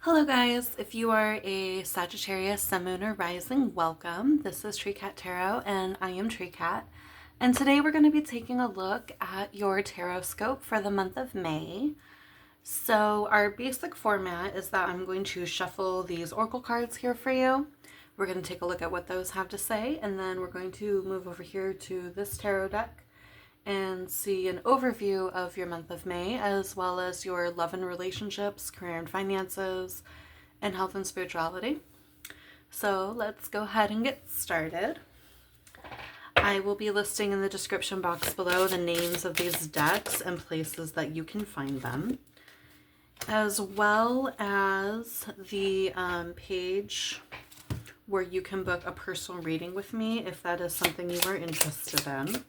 Hello guys, if you are a Sagittarius, Sun, Moon, or Rising, welcome. This is Tree Cat Tarot and I am Tree Cat. And today we're going to be taking a look at your tarot scope for the month of May. So our basic format is that I'm going to shuffle these oracle cards here for you. We're going to take a look at what those have to say, and then we're going to move over here to this tarot deck and see an overview of your month of May, as well as your love and relationships, career and finances, and health and spirituality. So let's go ahead and get started. I will be listing in the description box below the names of these decks and places that you can find them, as well as the page where you can book a personal reading with me if that is something you are interested in.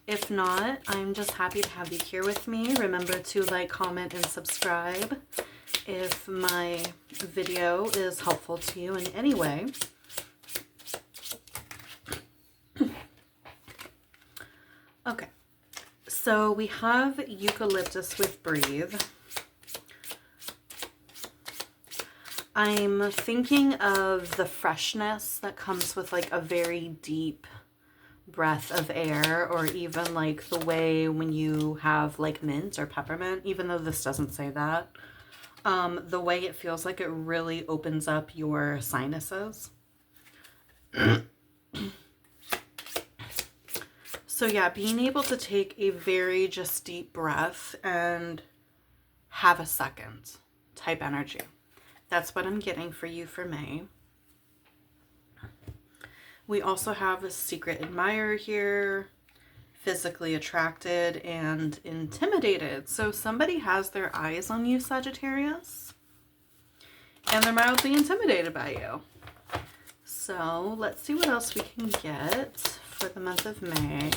If not, I'm just happy to have you here with me. Remember to like, comment, and subscribe if my video is helpful to you in any way. Okay, so we have Eucalyptus with Breathe. I'm thinking of the freshness that comes with like a very deep breath of air, or even like the way when you have like mint or peppermint, even though this doesn't say that, the way it feels like it really opens up your sinuses. So yeah, being able to take a very just deep breath and have a second type energy. That's what I'm getting for you for May. We also have a secret admirer here, physically attracted and intimidated. So somebody has their eyes on you, Sagittarius, and they're mildly intimidated by you. So let's see what else we can get for the month of May.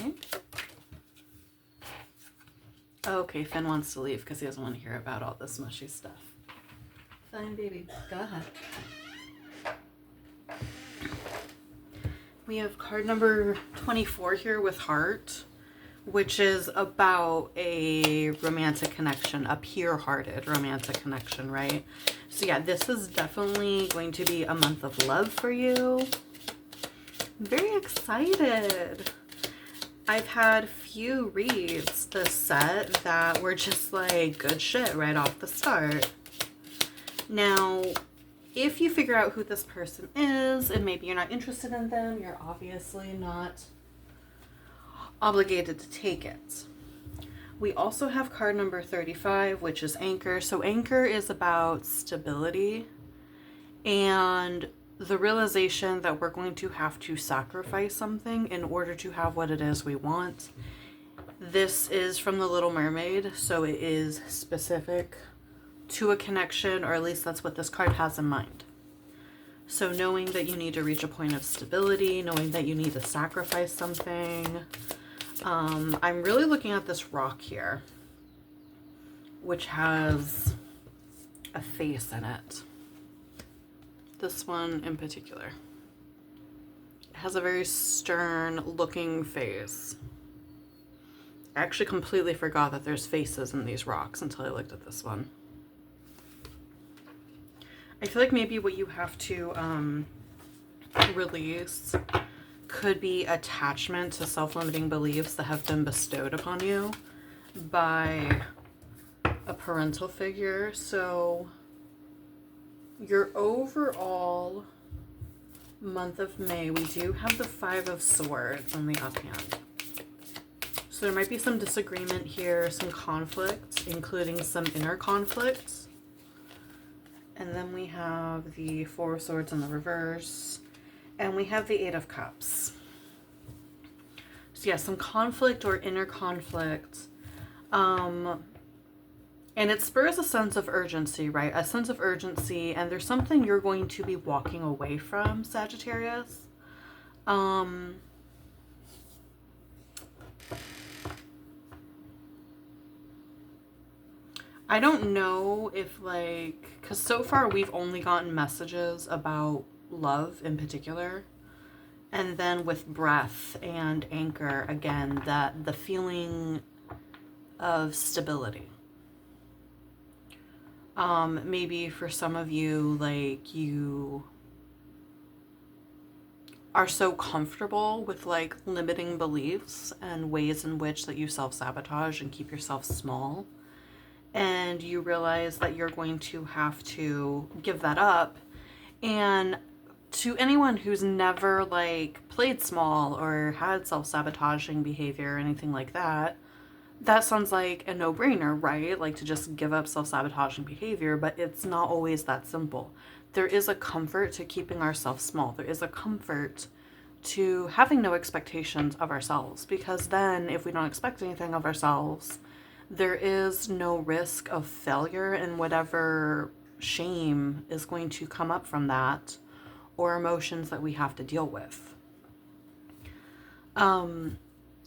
Okay, Finn wants to leave because he doesn't want to hear about all this mushy stuff. Fine, baby, go ahead. We have card number 24 here with Heart, which is about a romantic connection, a pure-hearted romantic connection, right? So yeah, this is definitely going to be a month of love for you. I'm very excited. I've had few reads this set that were just like good shit right off the start. Now, if you figure out who this person is and maybe you're not interested in them, you're obviously not obligated to take it. We also have card number 35, which is Anchor. So Anchor is about stability and the realization that we're going to have to sacrifice something in order to have what it is we want. This is from The Little Mermaid, so it is specific to a connection, or at least that's what this card has in mind. So knowing that you need to reach a point of stability, knowing that you need to sacrifice something. I'm really looking at this rock here, which has a face in it. This one in particular. It has a very stern looking face. I actually completely forgot that there's faces in these rocks until I looked at this one. I feel like maybe what you have to release could be attachment to self-limiting beliefs that have been bestowed upon you by a parental figure. So your overall month of May, we do have the 5 of Swords on the uphand. So there might be some disagreement here, some conflict, including some inner conflicts. And then we have the 4 of Swords in the reverse. And we have the 8 of Cups. So yeah, some conflict or inner conflict. And it spurs a sense of urgency, right? A sense of urgency. And there's something you're going to be walking away from, Sagittarius. I don't know if like, because so far we've only gotten messages about love in particular. And then with breath and anchor, again, that the feeling of stability. Maybe for some of you, like, you are so comfortable with like limiting beliefs and ways in which that you self-sabotage and keep yourself small, and you realize that you're going to have to give that up. And to anyone who's never like played small or had self-sabotaging behavior or anything like that, that sounds like a no-brainer, right? Like to just give up self-sabotaging behavior, but it's not always that simple. There is a comfort to keeping ourselves small. There is a comfort to having no expectations of ourselves, because then if we don't expect anything of ourselves, there is no risk of failure, and whatever shame is going to come up from that or emotions that we have to deal with.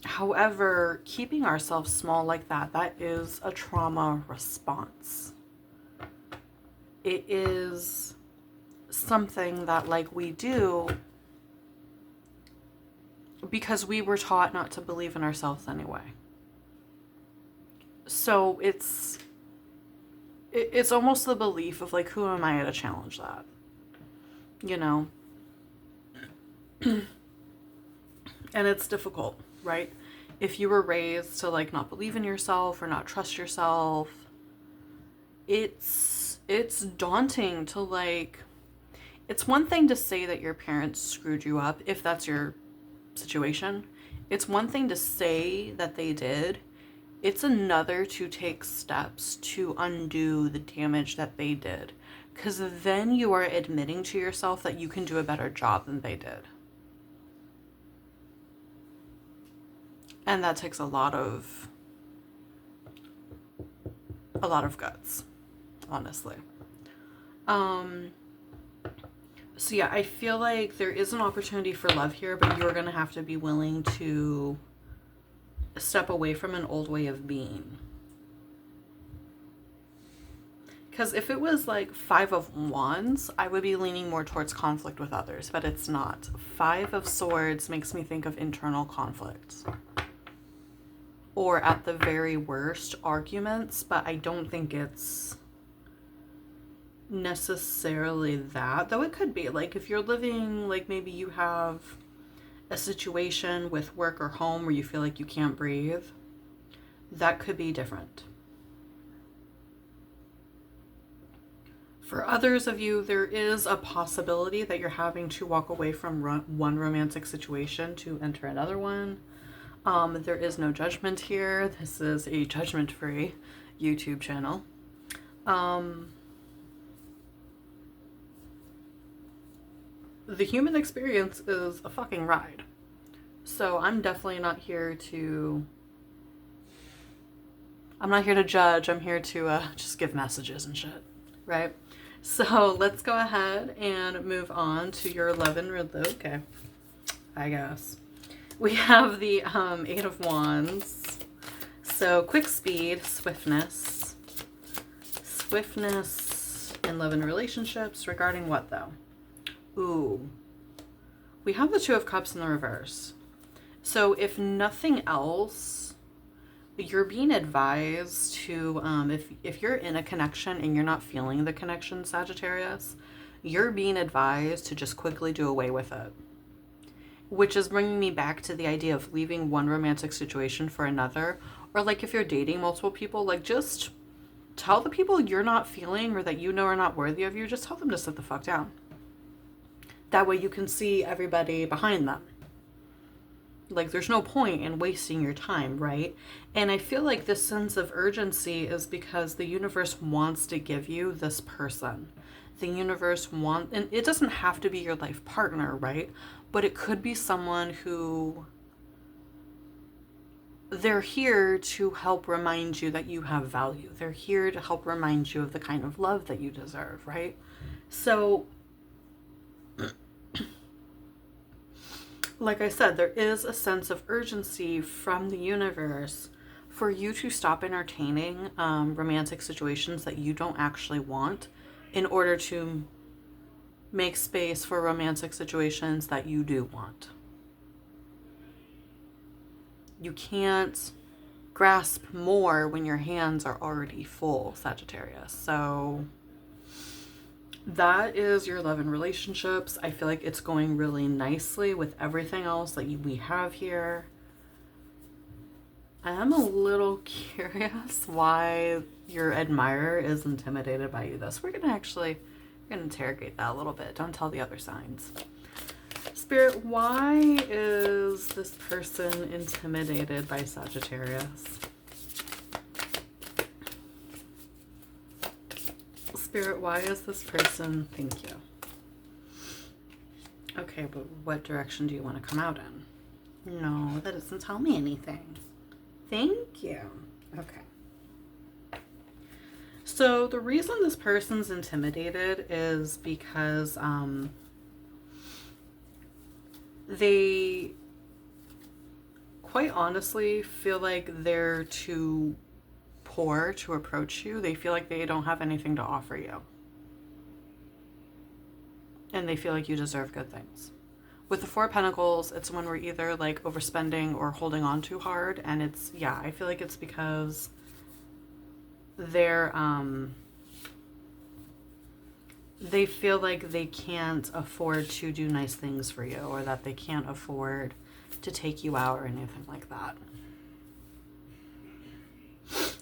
However, keeping ourselves small like that, that is a trauma response. It is something that like we do because we were taught not to believe in ourselves anyway. So it's almost the belief of like, who am I to challenge that? You know? And it's difficult, right? If you were raised to like not believe in yourself or not trust yourself, it's daunting to like, it's one thing to say that your parents screwed you up, if that's your situation. It's one thing to say that they did. It's another to take steps to undo the damage that they did. Because then you are admitting to yourself that you can do a better job than they did. And that takes a lot of guts, honestly. So yeah, I feel like there is an opportunity for love here, but you're going to have to be willing to step away from an old way of being. Because if it was like 5 of Wands, I would be leaning more towards conflict with others, but it's not. 5 of Swords makes me think of internal conflict. Or at the very worst, arguments, but I don't think it's necessarily that. Though it could be. Like if you're living, like maybe you have a situation with work or home where you feel like you can't breathe, that could be different. For others of you, there is a possibility that you're having to walk away from one romantic situation to enter another one. There is no judgment here. This is a judgment-free YouTube channel. The human experience is a fucking ride. So I'm definitely not here to... I'm not here to judge. I'm here to just give messages and shit, right? So let's go ahead and move on to your love and okay, I guess. We have the 8 of Wands. So quick speed, swiftness. Swiftness in love and relationships. Regarding what though? Ooh. We have the 2 of Cups in the reverse. So if nothing else, you're being advised to, if you're in a connection and you're not feeling the connection, Sagittarius, you're being advised to just quickly do away with it. Which is bringing me back to the idea of leaving one romantic situation for another. Or like if you're dating multiple people, like just tell the people you're not feeling or that you know are not worthy of you, just tell them to sit the fuck down. That way you can see everybody behind them. Like there's no point in wasting your time, right? And I feel like this sense of urgency is because the universe wants to give you this person. The universe wants, and it doesn't have to be your life partner, right? But it could be someone who they're here to help remind you that you have value. They're here to help remind you of the kind of love that you deserve, right? So like I said, there is a sense of urgency from the universe for you to stop entertaining romantic situations that you don't actually want in order to make space for romantic situations that you do want. You can't grasp more when your hands are already full, Sagittarius. So that is your love and relationships. I feel like it's going really nicely with everything else that we have here. I am a little curious why your admirer is intimidated by you. We're going to interrogate that a little bit. Don't tell the other signs. Spirit, why is this person intimidated by Sagittarius? Spirit, why is this person? Thank you. Okay, but what direction do you want to come out in? No, that doesn't tell me anything. Thank you. Okay. So the reason this person's intimidated is because they quite honestly feel like they're too poor to approach you. They feel like they don't have anything to offer you. And they feel like you deserve good things. With the Four of Pentacles, it's when we're either like overspending or holding on too hard. And it's, yeah, I feel like it's because they're, they feel like they can't afford to do nice things for you, or that they can't afford to take you out or anything like that.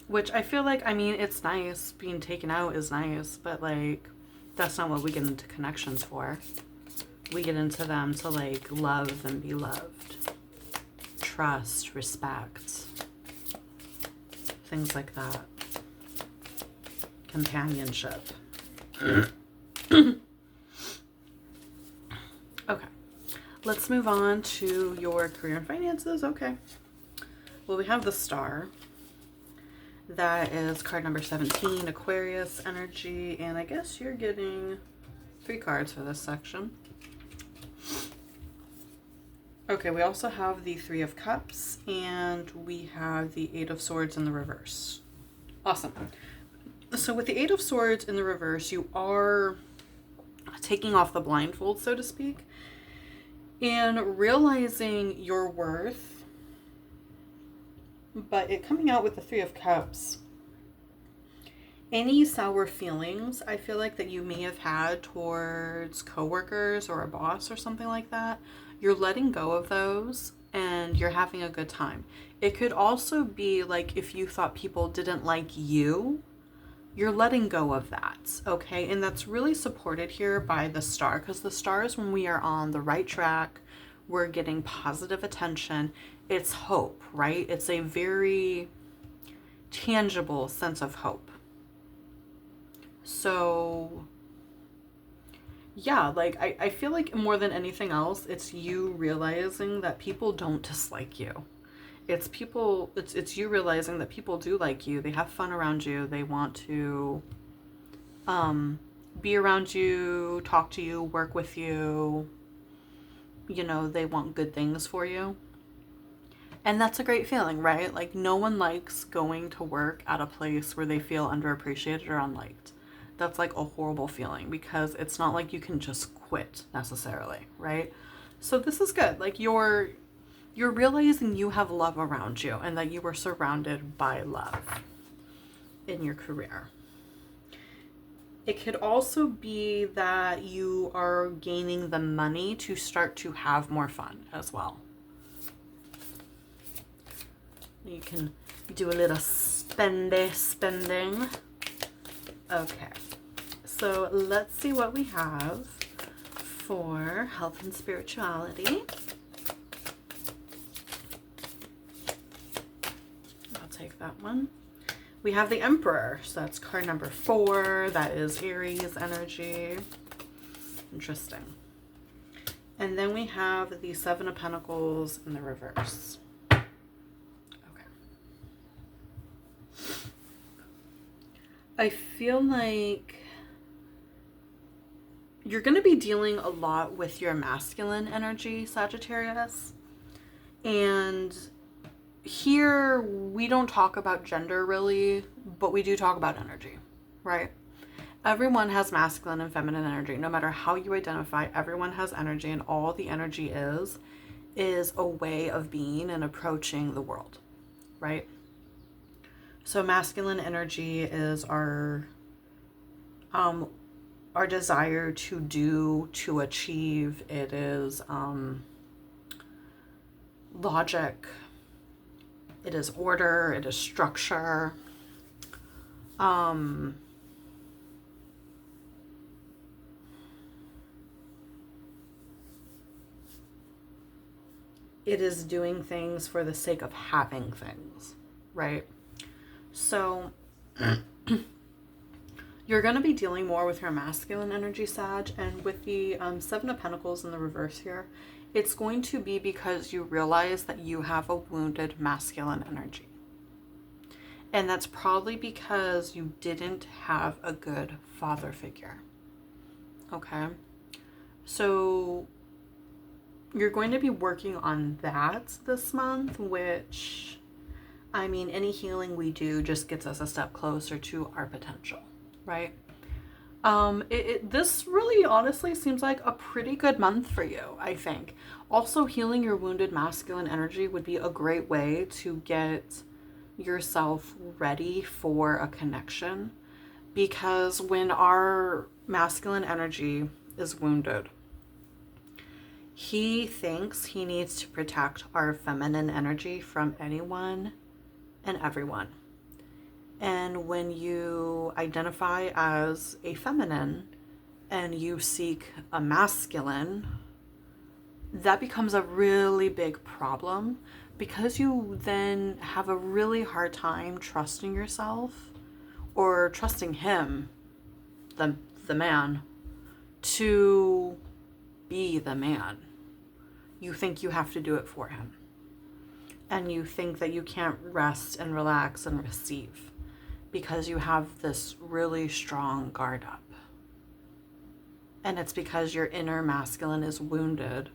Which I feel like, I mean, it's nice. Being taken out is nice, but like, that's not what we get into connections for. We get into them to like love and be loved. Trust, respect. Things like that. Companionship. Okay. Let's move on to your career and finances. Okay. Well, we have the Star. That is card number 17, Aquarius energy. And I guess you're getting 3 cards for this section. Okay, we also have the 3 of Cups, and we have the 8 of Swords in the reverse. Awesome. So with the 8 of Swords in the reverse, you are taking off the blindfold, so to speak, and realizing your worth. But it coming out with the 3 of Cups, any sour feelings I feel like that you may have had towards coworkers or a boss or something like that, you're letting go of those and you're having a good time. It could also be like if you thought people didn't like you, you're letting go of that, okay? And that's really supported here by the Star, because the Star is when we are on the right track, we're getting positive attention. It's hope, right? It's a very tangible sense of hope. So yeah, like I feel like more than anything else, it's you realizing that people don't dislike you. It's you realizing that people do like you. They have fun around you. They want to be around you, talk to you, work with you. You know, they want good things for you. And that's a great feeling, right? Like no one likes going to work at a place where they feel underappreciated or unliked. That's like a horrible feeling, because it's not like you can just quit necessarily, right? So this is good. Like you're realizing you have love around you and that you are surrounded by love in your career. It could also be that you are gaining the money to start to have more fun as well. You can do a little spending. Okay, so let's see what we have for health and spirituality. I'll take that one. We have the Emperor, so that's card number 4. That is Aries energy. Interesting. And then we have the 7 of Pentacles in the reverse. I feel like you're going to be dealing a lot with your masculine energy, Sagittarius. And here we don't talk about gender really, but we do talk about energy, right? Everyone has masculine and feminine energy. No matter how you identify, everyone has energy, and all the energy is a way of being and approaching the world, right? So masculine energy is our desire to do, to achieve. It is logic. It is order. It is structure. It is doing things for the sake of having things, right? So you're going to be dealing more with your masculine energy, Sag, and with the Seven of Pentacles in the reverse here, it's going to be because you realize that you have a wounded masculine energy. And that's probably because you didn't have a good father figure. Okay? So you're going to be working on that this month, which, I mean, any healing we do just gets us a step closer to our potential, right? This really honestly seems like a pretty good month for you, I think. Also, healing your wounded masculine energy would be a great way to get yourself ready for a connection, because when our masculine energy is wounded, he thinks he needs to protect our feminine energy from anyone and everyone. And when you identify as a feminine and you seek a masculine, that becomes a really big problem, because you then have a really hard time trusting yourself or trusting him, the man, to be the man. You think you have to do it for him. And you think that you can't rest and relax and receive because you have this really strong guard up. And it's because your inner masculine is wounded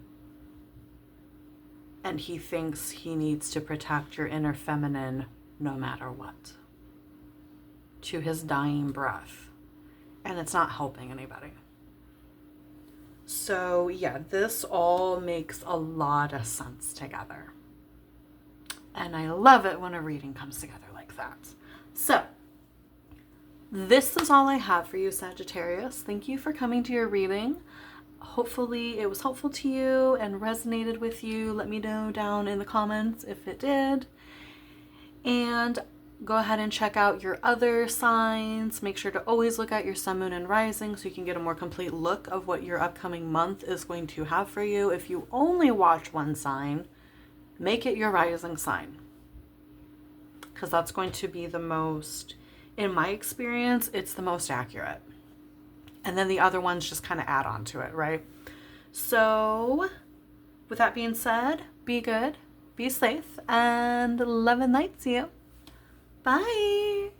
and he thinks he needs to protect your inner feminine no matter what, to his dying breath. And it's not helping anybody. So yeah, this all makes a lot of sense together. And I love it when a reading comes together like that. So this is all I have for you, Sagittarius. Thank you for coming to your reading. Hopefully it was helpful to you and resonated with you. Let me know down in the comments if it did. And go ahead and check out your other signs. Make sure to always look at your sun, moon, and rising so you can get a more complete look of what your upcoming month is going to have for you. If you only watch one sign, make it your rising sign, because that's going to be the most, in my experience, it's the most accurate. And then the other ones just kind of add on to it, right? So with that being said, be good, be safe, and love and light to you. Bye.